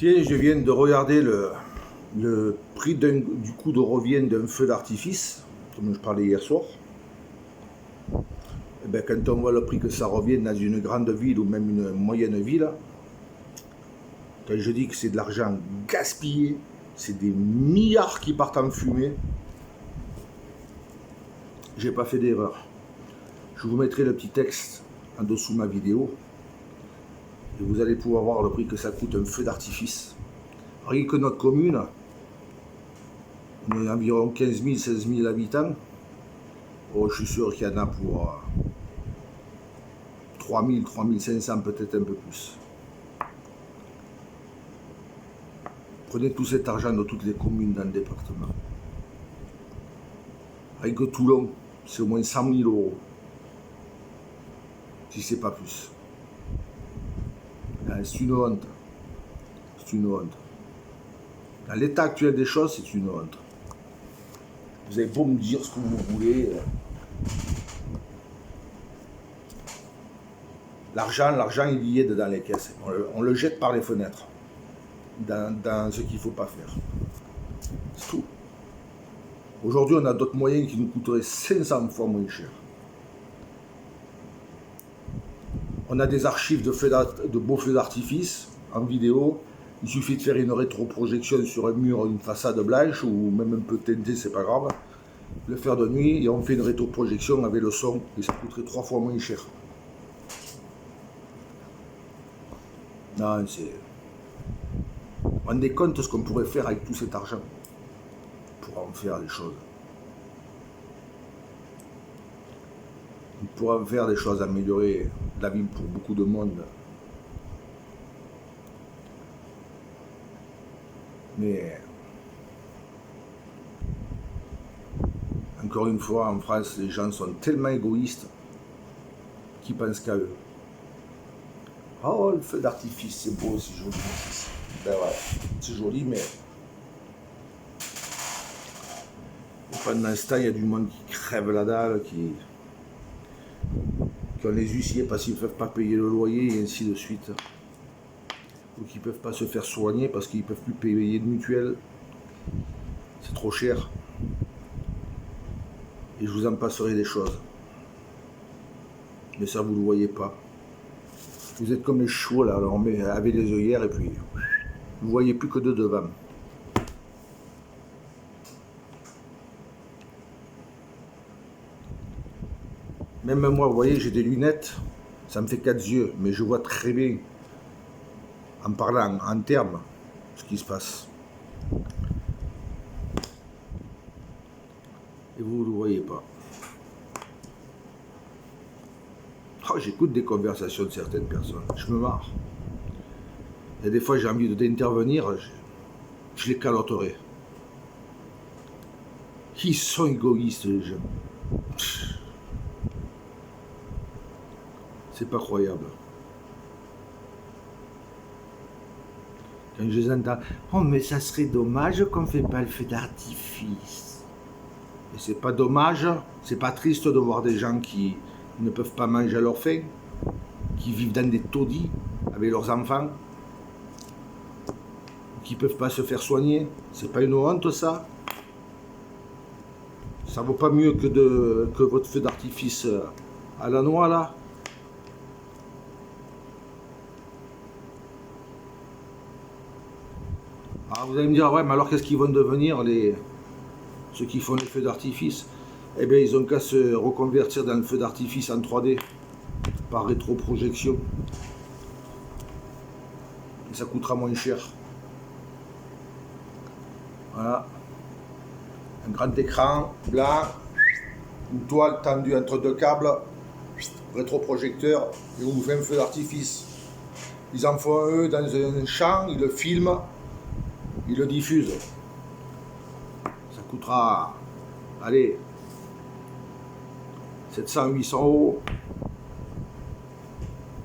Tiens, je viens de regarder le prix du coup de revient d'un feu d'artifice, comme je parlais hier soir. Et bien, quand on voit le prix que ça revient dans une grande ville ou même une moyenne ville, quand je dis que c'est de l'argent gaspillé, c'est des milliards qui partent en fumée, j'ai pas fait d'erreur. Je vous mettrai le petit texte en dessous de ma vidéo et vous allez pouvoir voir le prix que ça coûte un feu d'artifice. Rien que notre commune, on est environ 15 000, 16 000 habitants. Oh, je suis sûr qu'il y en a pour 3 000, 3 500, peut-être un peu plus. Prenez tout cet argent de toutes les communes dans le département. Rien que Toulon, c'est au moins 100 000 euros. Si c'est pas plus. C'est une honte. C'est une honte. Dans l'état actuel des choses, c'est une honte. Vous avez beau me dire ce que vous voulez. L'argent, il y est dans les caisses. On le jette par les fenêtres. Dans ce qu'il ne faut pas faire. C'est tout. Aujourd'hui, on a d'autres moyens qui nous coûteraient 500 fois moins cher. On a des archives de beaux feux d'artifice en vidéo. Il suffit de faire une rétroprojection sur un mur, une façade blanche ou même un peu teintée, c'est pas grave. Le faire de nuit et on fait une rétroprojection avec le son et ça coûterait 3 fois moins cher. Non, c'est... Vous vous rendez compte de ce qu'on pourrait faire avec tout cet argent pour en faire des choses. On pourrait en faire des choses, améliorer la vie pour beaucoup de monde. Mais encore une fois, en France, les gens sont tellement égoïstes qu'ils pensent qu'à eux. Oh, le feu d'artifice, c'est beau, c'est joli. Ben ouais, c'est joli, mais pendant ce temps, il y a du monde qui crève la dalle, qui ont les huissiers parce qu'ils ne peuvent pas payer le loyer et ainsi de suite. Ou qui ne peuvent pas se faire soigner parce qu'ils ne peuvent plus payer de mutuelle. C'est trop cher. Et je vous en passerai des choses. Mais ça, vous ne le voyez pas. Vous êtes comme les chevaux, là, alors on met avec les œillères et puis vous ne voyez plus que de devant. Même moi, vous voyez, j'ai des lunettes, ça me fait 4 yeux, mais je vois très bien, en parlant en termes, ce qui se passe. Et vous ne le voyez pas. Oh, j'écoute des conversations de certaines personnes, je me marre. Et des fois, j'ai envie d'intervenir, je les caloterai. Ils sont égoïstes, les gens. C'est pas croyable. Quand je les entends, oh mais ça serait dommage qu'on ne fait pas le feu d'artifice. Et c'est pas dommage, c'est pas triste de voir des gens qui ne peuvent pas manger à leur faim, qui vivent dans des taudis avec leurs enfants, qui ne peuvent pas se faire soigner. C'est pas une honte, ça? Ça vaut pas mieux que votre feu d'artifice à la noix, là? Alors vous allez me dire, ouais, mais alors qu'est-ce qu'ils vont devenir, ceux qui font les feux d'artifice? Eh bien, ils ont qu'à se reconvertir dans le feu d'artifice en 3D, par rétroprojection. Et ça coûtera moins cher. Voilà. Un grand écran blanc, une toile tendue entre deux câbles, rétroprojecteur, et on vous fait un feu d'artifice. Ils en font eux dans un champ, ils le filment, ils le diffusent. Ça coûtera, allez, 700, 800 euros.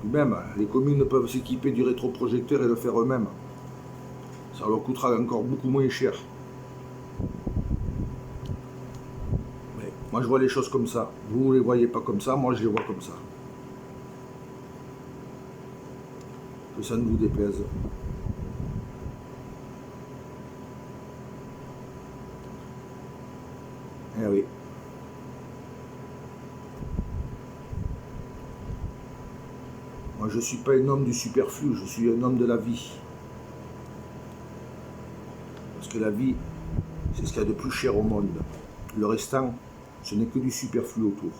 Même, les communes peuvent s'équiper du rétroprojecteur et le faire eux-mêmes. Ça leur coûtera encore beaucoup moins cher. Mais moi, je vois les choses comme ça. Vous ne les voyez pas comme ça, moi, je les vois comme ça. Que ça ne vous déplaise. Eh oui. Moi, je ne suis pas un homme du superflu, je suis un homme de la vie. Parce que la vie, c'est ce qu'il y a de plus cher au monde. Le restant, ce n'est que du superflu autour.